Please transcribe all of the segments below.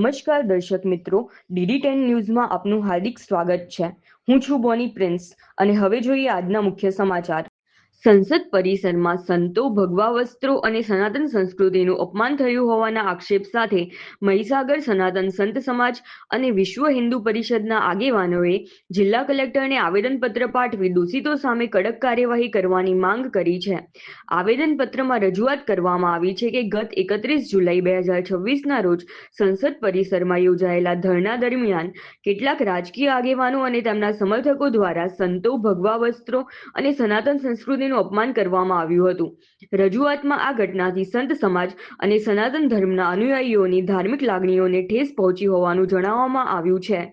નમસ્કાર દર્શક મિત્રો, DD10 ન્યૂઝમાં આપનું હાર્દિક સ્વાગત છે। હું છું બોની પ્રિન્સ અને હવે જોઈએ આજના મુખ્ય સમાચાર। સંસદ પરિસરમાં સંતો, ભગવા વસ્ત્રો અને સનાતન સંસ્કૃતિનું અપમાન થયું હોવાના આક્ષેપ સાથે મહીસાગર સનાતન સંત સમાજ અને વિશ્વ હિન્દુ પરિષદના આગેવાનોએ જિલ્લા કલેક્ટરને આવેદનપત્ર પાઠવી દોષિતો સામે કડક કાર્યવાહી કરવાની માંગ કરી છે। આવેદનપત્રમાં રજૂઆત કરવામાં આવી છે કે ગત 31 જુલાઈ 2026ના રોજ સંસદ પરિસરમાં યોજાયેલા ધરણા દરમિયાન કેટલાક રાજકીય આગેવાનો અને તેમના સમર્થકો દ્વારા સંતો, ભગવા વસ્ત્રો અને સનાતન સંસ્કૃતિનું અપમાન કરવામાં આવ્યું હતું। રજૂઆતમાં આ ઘટનાથી સંત સમાજ અને સનાતન ધર્મના અનુયાયીઓની ધાર્મિક લાગણીઓને ઠેસ પહોંચી હોવાનું જણાવવામાં આવ્યું છે।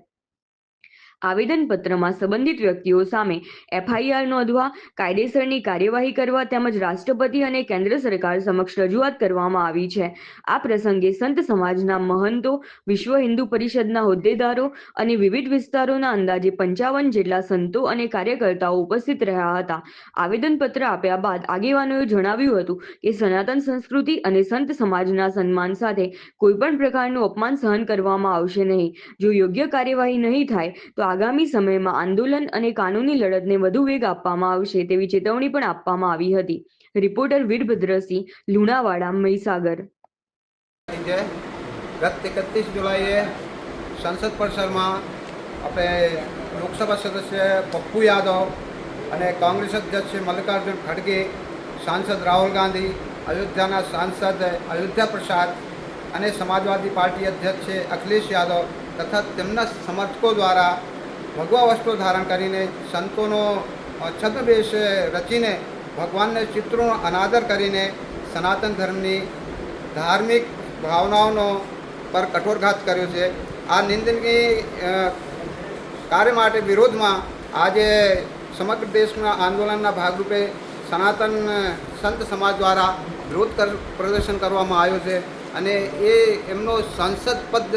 આવેદનપત્રમાં સંબંધિત વ્યક્તિઓ સામે FIR નોંધવા, કાયદેસરની કાર્યવાહી કરવા તેમજ રાષ્ટ્રપતિ અને કેન્દ્ર સરકાર સમક્ષ રજૂઆત કરવામાં આવી છે। આ પ્રસંગે સંત સમાજના મહંતો, વિશ્વ હિન્દુ પરિષદના હોદ્દેદારો અને વિવિધ વિસ્તારોના અંદાજે 55 જેટલા સંતો અને કાર્યકર્તાઓ ઉપસ્થિત રહ્યા હતા। આવેદનપત્ર આપ્યા બાદ આગેવાનોએ જણાવ્યું હતું કે સનાતન સંસ્કૃતિ અને સંત સમાજના સન્માન સાથે કોઈપણ પ્રકારનું અપમાન સહન કરવામાં આવશે નહીં। જો યોગ્ય કાર્યવાહી નહીં થાય તો આગામી સમયમાં આંદોલન અને કાનૂની લડતને વધુ વેગ આપવામાં આવશે તેવી ચેતવણી પણ આપવામાં આવી હતી। રિપોર્ટર વીરભદ્રસિંહ, લુણાવાડા, મહીસાગર। ગત 31 જુલાઈએ સંસદ પરિસરમાં આપણે લોકસભા સદસ્ય પપ્પુ યાદવ અને કોંગ્રેસ અધ્યક્ષ મલ્લિકાર્જુન ખડગે, સાંસદ રાહુલ ગાંધી, અયોધ્યાના સાંસદ અયોધ્યા પ્રસાદ અને સમાજવાદી પાર્ટી અધ્યક્ષ અખિલેશ યાદવ તથા તેમના સમર્થકો દ્વારા ભગવા વસ્ત્રો ધારણ કરીને સંતોનો છદ્મવેશ રચીને ભગવાનને ચિત્રોનો અનાદર કરીને સનાતન ધર્મની ધાર્મિક ભાવનાઓનો પર કઠોરઘાત કર્યો છે। આ નિંદનીય કાર્ય માટે વિરોધમાં આજે સમગ્ર દેશના આંદોલનના ભાગરૂપે સનાતન સંત સમાજ દ્વારા વિરોધ પ્રદર્શન કરવામાં આવ્યો છે અને એ એમનો સંસદ પદ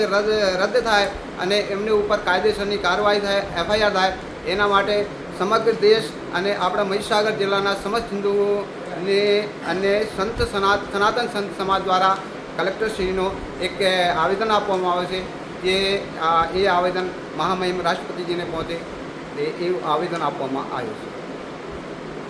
રદ થાય અને એમને ઉપર કાયદેસરની કાર્યવાહી થાય, FIR થાય, એના માટે સમગ્ર દેશ અને આપણા મહીસાગર જિલ્લાના સમસ્ત હિન્દુઓને અને સનાતન સંત સમાજ દ્વારા કલેક્ટરશ્રીનો એક આવેદન આપવામાં આવે છે જે એ આવેદન મહામહિમ રાષ્ટ્રપતિજીને પહોંચે એવું આવેદન આપવામાં આવ્યું છે।